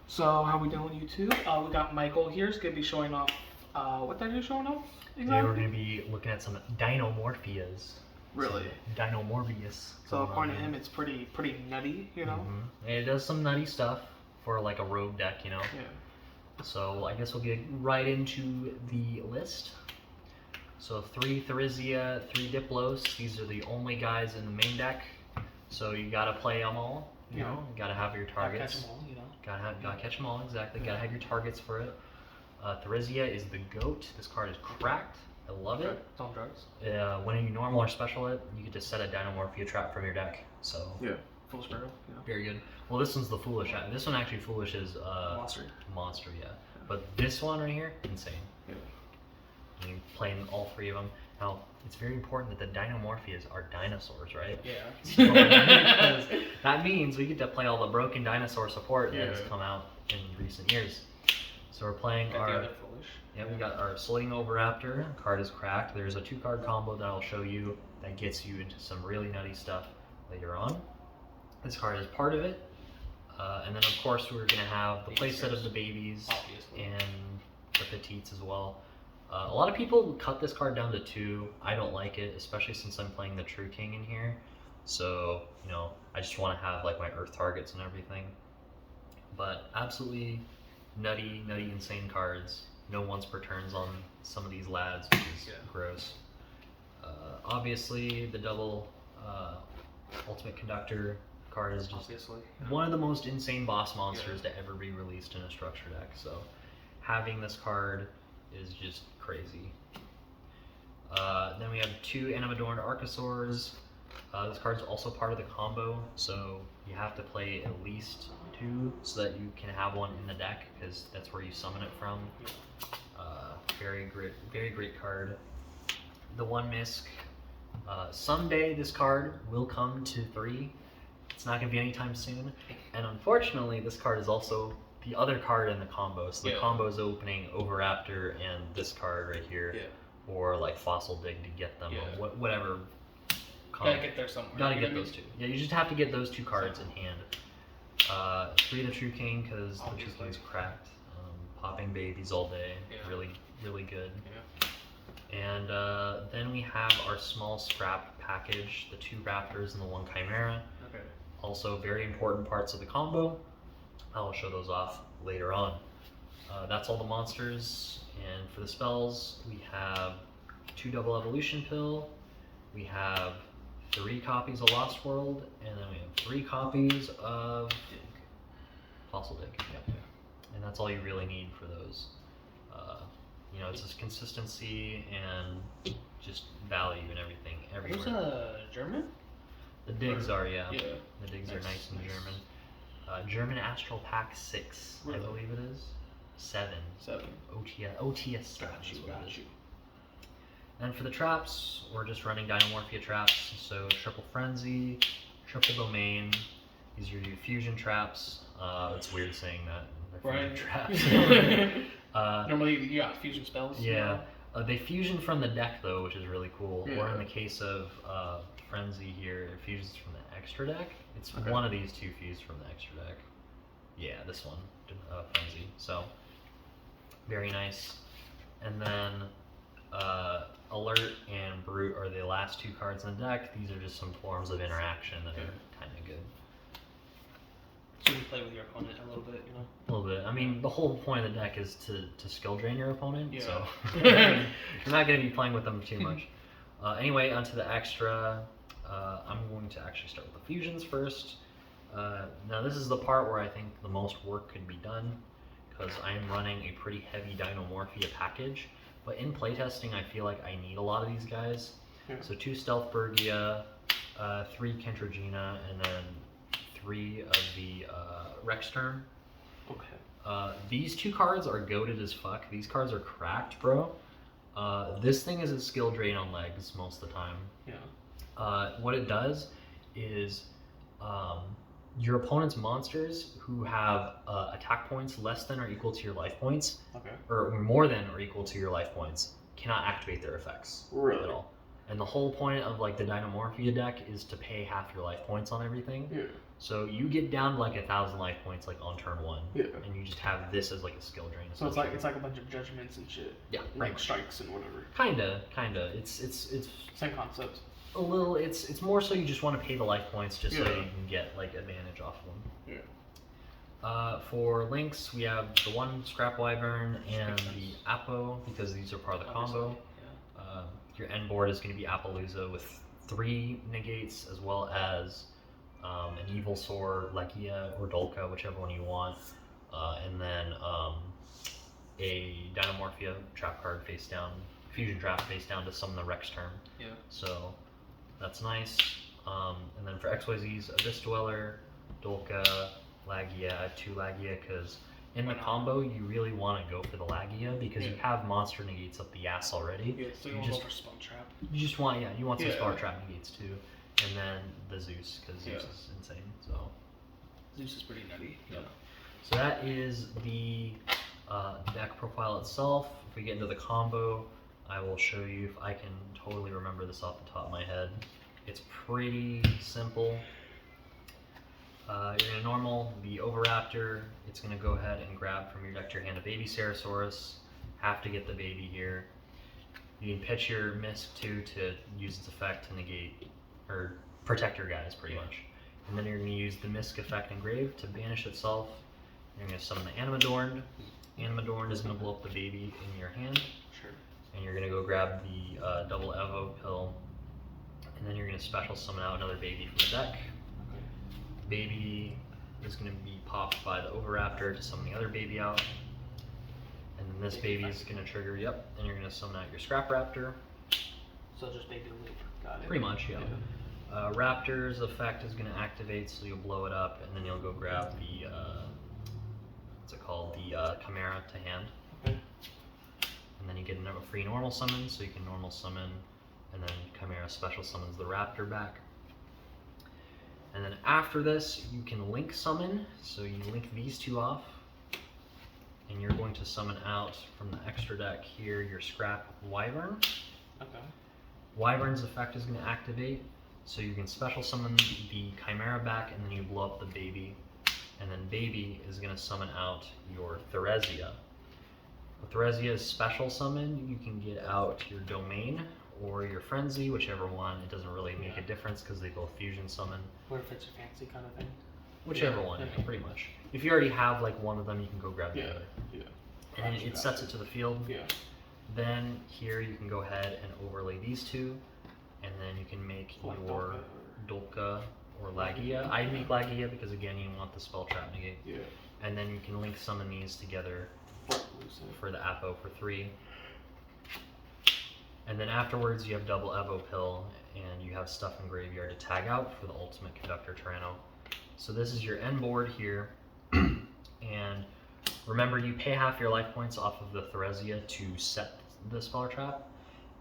So how we doing, YouTube? We got Michael here. He's gonna be showing off. What deck are you showing off? Today we're going to be looking at some Dinomorphias. Really? Dinomorphius. So according to him, it's pretty nutty, you know. And it does some nutty stuff for like a rogue deck, you know. Yeah. So I guess we'll get right into the list. So 3 Therizia, 3 Diplos. These are the only guys in the main deck. So you gotta play them all. You know, you gotta have your targets. Catch them all, you know. Gotta catch them all, exactly. Gotta have your targets for it. Therizia is the GOAT. This card is cracked. I love it. It's on drugs. When you normal or special it, you get to set a Dinomorphia trap from your deck. So yeah, foolish barrel. Yeah. Very good. Well, this one's the foolish. This one actually foolish is monster, yeah. But this one right here, insane. Yeah. And you're playing all 3 of them. Now, it's very important that the Dinomorphias are dinosaurs, right? Yeah. So, because that means we get to play all the broken dinosaur support that has come out in recent years. So we're playing we got our Slating Oviraptor. Card is cracked. There's a 2-card combo that I'll show you that gets you into some really nutty stuff later on. This card is part of it. And then of course we're going to have the playset of the babies, obviously, and the petites as well. A lot of people cut this card down to 2. I don't like it, especially since I'm playing the True King in here. So, you know, I just want to have like my Earth targets and everything. But absolutely nutty, insane cards. No once per turns on some of these lads, which is gross. Obviously, the double Ultimate Conductor card is just one of the most insane boss monsters to ever be released in a structure deck. So having this card is just crazy. Then we have 2 Animadorned Archosaurs. This card's also part of the combo, so you have to play at least 2 so that you can have one in the deck, because that's where you summon it from. Very great card. The 1 Misk. Someday this card will come to 3. It's not going to be anytime soon. And unfortunately, this card is also the other card in the combo. So the combo is opening Oviraptor and this card right here, or like Fossil Dig to get them, or whatever. Gotta get there somewhere. Gotta get those 2. Yeah, you just have to get those 2 cards in hand. 3 the True King, because the True King's cracked. Popping babies all day. Really good. And then we have our small scrap package, the 2 Raptors and the 1 Chimera. Also very important parts of the combo. I'll show those off later on. That's all the monsters. And for the spells, we have 2 double evolution pill. We have 3 copies of Lost World, and then we have 3 copies of Fossil Dig. And that's all you really need for those. You know, it's just consistency and just value and everything everywhere. Are those German? The digs are, The digs are nice and German. German Astral Pack 6, I believe it is. 7. OTS. Got you. And for the traps, we're just running Dinomorphia traps. So Triple Frenzy, Triple Domain. These are your fusion traps. It's weird saying that. They're fusion traps. Normally, you got fusion spells. Yeah. They fusion from the deck though, which is really cool. Or in the case of Frenzy here, it fusions from the extra deck. It's one of these 2 fused from the extra deck. Yeah, this one, Frenzy. So, very nice. And then Alert and Brute are the last 2 cards in the deck. These are just some forms of interaction that are kind of good. So you play with your opponent a little bit, you know? A little bit. I mean, the whole point of the deck is to skill drain your opponent, so you're not going to be playing with them too much. Anyway, onto the extra. I'm going to actually start with the fusions first. Now this is the part where I think the most work could be done, because I am running a pretty heavy Dinomorphia package. But in playtesting, I feel like I need a lot of these guys. So 2 Stealth Bergia, 3 Kentrogena, and then 3 of the Rexterm. These 2 cards are goated as fuck. These cards are cracked, bro. This thing is a skill drain on legs most of the time. What it does is your opponent's monsters who have attack points less than or equal to your life points, or more than or equal to your life points, cannot activate their effects at all. And the whole point of like the Dinomorphia deck is to pay half your life points on everything. So you get down to like 1,000 life points like on turn 1, Yeah. and you just have this as like a skill drain. So it's like a bunch of judgments and shit. Yeah, Like strikes and whatever. Kinda. It's Same concept. a little. It's more so you just want to pay the life points just so Yeah. you can get like advantage off of them. Yeah. For links, we have the one Scrap Wyvern and the Apo because these are part of the combo. Your end board is going to be Appaloosa with 3 negates as well as an Evil Sword, Legia, or Dolka, whichever one you want, and then a Dinomorphia trap card face down, fusion trap face down to summon the Rex term. Yeah. So that's nice. And then for XYZ's, Abyss Dweller, Dolka, Lagia, 2 Lagia, because in the combo you really want to go for the Lagia because you have monster negates up the ass already. Yeah, so you just for spell trap. You just want you want some spell trap negates too, and then the Zeus because Zeus is insane. So Zeus is pretty nutty. Yeah. So that is the deck profile itself. If we get into the combo, I will show you if I can totally remember this off the top of my head. It's pretty simple. You're going to normal the Oviraptor. It's going to go ahead and grab from your deck to your hand a baby Ceratosaurus. Have to get the baby here. You can pitch your Misk too to use its effect to negate or protect your guys pretty much. And then you're going to use the Misk effect Engrave to banish itself. You're going to summon the Animadorned. Animadorned is going to blow up the baby in your hand. Sure. And you're going to go grab the double Evo pill. And then you're going to special summon out another baby from the deck. Baby is going to be popped by the Oviraptor to summon the other baby out. And then this baby is going to trigger, and you're going to summon out your Scrap Raptor. So just baby loop. Got it. Pretty much, yeah. Raptor's effect is going to activate, so you'll blow it up, and then you'll go grab the, what's it called, the Chimera to hand. Okay. And then you get a free normal summon, so you can normal summon, and then Chimera special summons the Raptor back. And then after this, you can link summon, so you link these 2 off, and you're going to summon out from the extra deck here your Scrap Wyvern. Okay. Wyvern's effect is going to activate, so you can special summon the Chimera back, and then you blow up the baby, and then baby is going to summon out your Theresia. With Theresia's special summon, you can get out your Domain or your Frenzy, whichever one. It doesn't really make a difference because they both fusion summon. Or if it's a fancy kind of thing. Whichever one, pretty much. If you already have like one of them, you can go grab the other. Yeah. And then it sets it to the field. Yeah. Then here you can go ahead and overlay these 2, and then you can make Like your Dolka or Lagia. I make Lagia because again you want the spell trap negate. Yeah. And then you can link summon these together for the Apo for 3. And then afterwards you have double Evo pill and you have stuff in graveyard to tag out for the ultimate Conductor Tyranno. So this is your end board here. And remember you pay half your life points off of the Theresia to set the Speller Trap.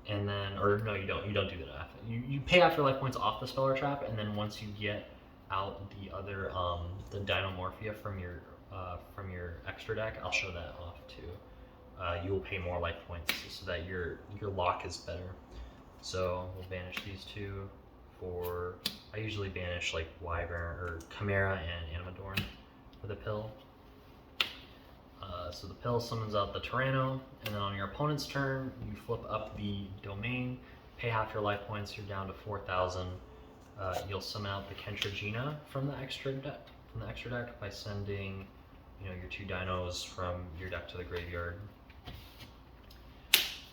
And then, or no you don't do that. You pay half your life points off the Speller Trap, and then once you get out the other, the Dinomorphia from your extra deck, I'll show that off too. You will pay more life points so that your lock is better. So we'll banish these 2 for, I usually banish like Wyvern or Chimera and Animadorn for the pill. So the pill summons out the Tyranno, and then on your opponent's turn, you flip up the Domain, pay half your life points, you're down to 4,000. You'll summon out the Kentragina from the extra deck by sending, your 2 dinos from your deck to the graveyard.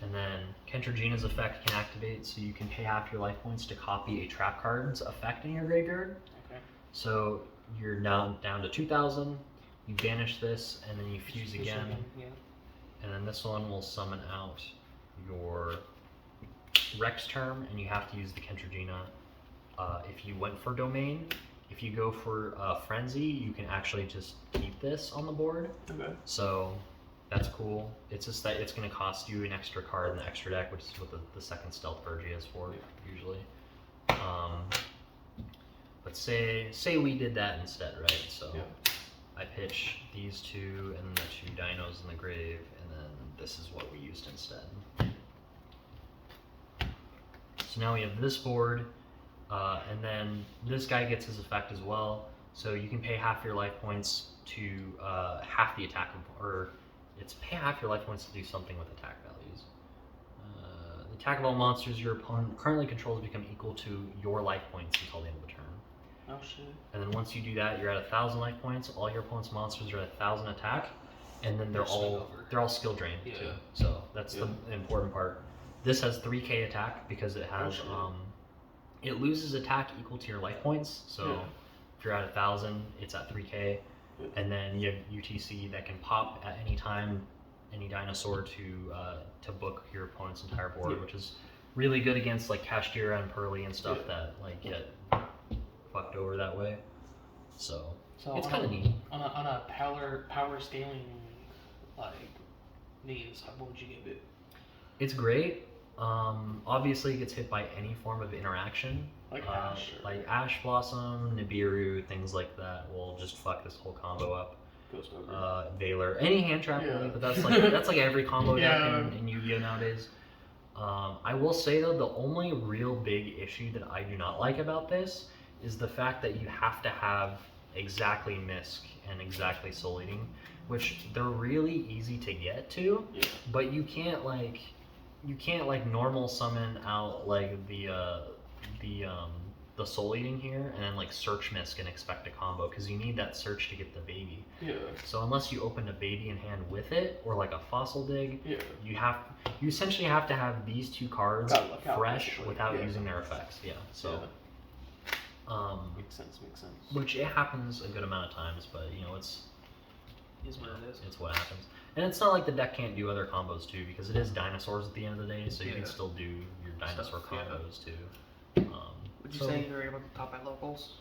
And then Kentragina's effect can activate, so you can pay half your life points to copy a trap card's effect in your graveyard. Okay. So you're now down to 2,000. You banish this, and then you fuse again. Yeah. And then this one will summon out your Rex term, and you have to use the Kentragina. If you went for Domain, if you go for Frenzy, you can actually just keep this on the board. Okay. So that's cool. It's just that it's going to cost you an extra card in the extra deck, which is what the second Stealth Purgy is for, usually. But say we did that instead, right? So I pitch these 2 and the 2 dinos in the grave, and then this is what we used instead. So now we have this board, and then this guy gets his effect as well. So you can pay half your life points to half the attack, or it's pay half your life points to do something with attack values. The attack of all monsters your opponent currently controls become equal to your life points until the end of the turn. Oh shit. And then once you do that, you're at 1,000 life points. All your opponent's monsters are at 1,000 attack, and then they're all skill drained too. So that's the important part. This has 3k attack because it has it loses attack equal to your life points. So if you're at 1,000, it's at 3k, and then you have UTC that can pop at any time, any dinosaur to book your opponent's entire board, which is really good against like Kashtira and Pearly and stuff that like get fucked over that way. So it's kind of neat. On a power scaling like means, what would you give it? It's great. Obviously, it gets hit by any form of interaction, Like Ash, like Ash Blossom, Nibiru, things like that will just fuck this whole combo up. Valor, any hand trap really, but that's like every combo deck in Yu-Gi-Oh nowadays. I will say though, the only real big issue that I do not like about this is the fact that you have to have exactly Misk and exactly Soul Eating, which they're really easy to get to, but you can't like normal summon out like the Soul Eating here and then like search Misk and expect a combo, because you need that search to get the baby. So unless you open a baby in hand with it or like a Fossil Dig, you essentially have to have these two cards fresh without using their effects. So makes sense. which it happens a good amount of times, but you know it's what it is. It's what happens. And it's not like the deck can't do other combos too, because it is dinosaurs at the end of the day, so you can still do your dinosaur combos too. Would you say you're able to top at locals?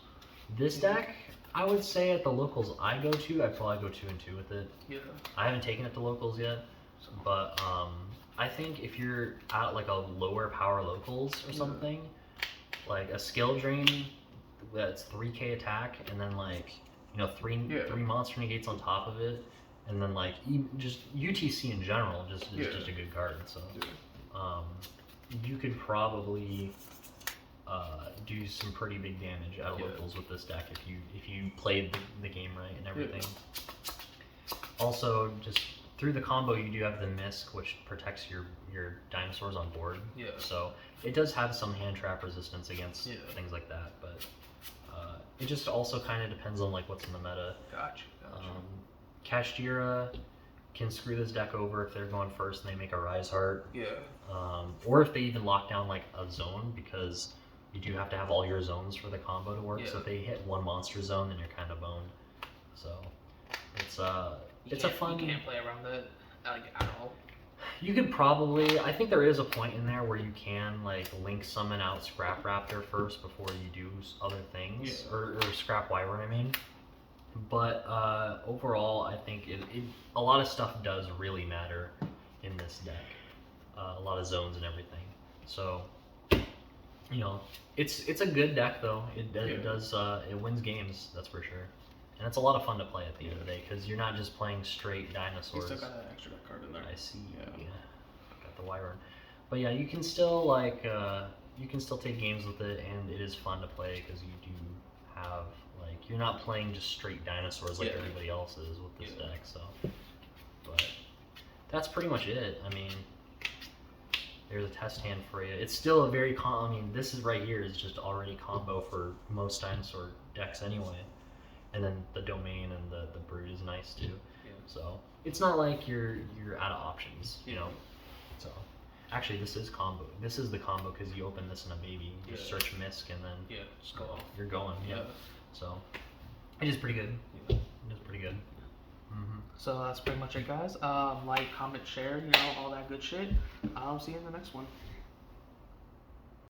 This deck, I would say at the locals I go to, I'd probably go 2-2 with it. I haven't taken it to locals yet, but I think if you're at like a lower power locals or something, like a skill drain that's 3k attack, and then like, you know, three monster negates on top of it, and then like just UTC in general is just a good card. So you could probably do some pretty big damage out of locals with this deck if you played the game right and everything. Also, just through the combo, you do have the Misk, which protects your dinosaurs on board. So it does have some hand trap resistance against things like that, but it just also kind of depends on like what's in the meta. Gotcha. Kashtira can screw this deck over if they're going first and they make a Rise Heart. Or if they even lock down like a zone, because you do have to have all your zones for the combo to work. So if they hit one monster zone, then you're kind of boned. So it's a fun. You can't play around that like at all. You could probably. I think there is a point in there where you can like link summon out Scrap Raptor first before you do other things, or Scrap Wyvern. I mean. But overall, I think a lot of stuff does really matter in this deck. A lot of zones and everything. So, you know, it's a good deck though. It wins games, that's for sure. And it's a lot of fun to play at the end of the day, because you're not just playing straight dinosaurs. You still got an extra card in there. I see. Got the Wyvern. But yeah, you can still like take games with it, and it is fun to play because you do have. Like, you're not playing just straight dinosaurs like everybody else is with this deck, so. But that's pretty much it. I mean, there's a test hand for you. It's still a very I mean, this is right here is just already combo for most dinosaur decks anyway. And then the Domain and the Brood is nice too. So it's not like you're out of options, you know. So actually, this is combo. This is the combo because you open this in a baby. You search Misk and then just go. You're going. So, it is pretty good. It is pretty good. So that's pretty much it, guys. Like, comment, share, all that good shit. I'll see you in the next one.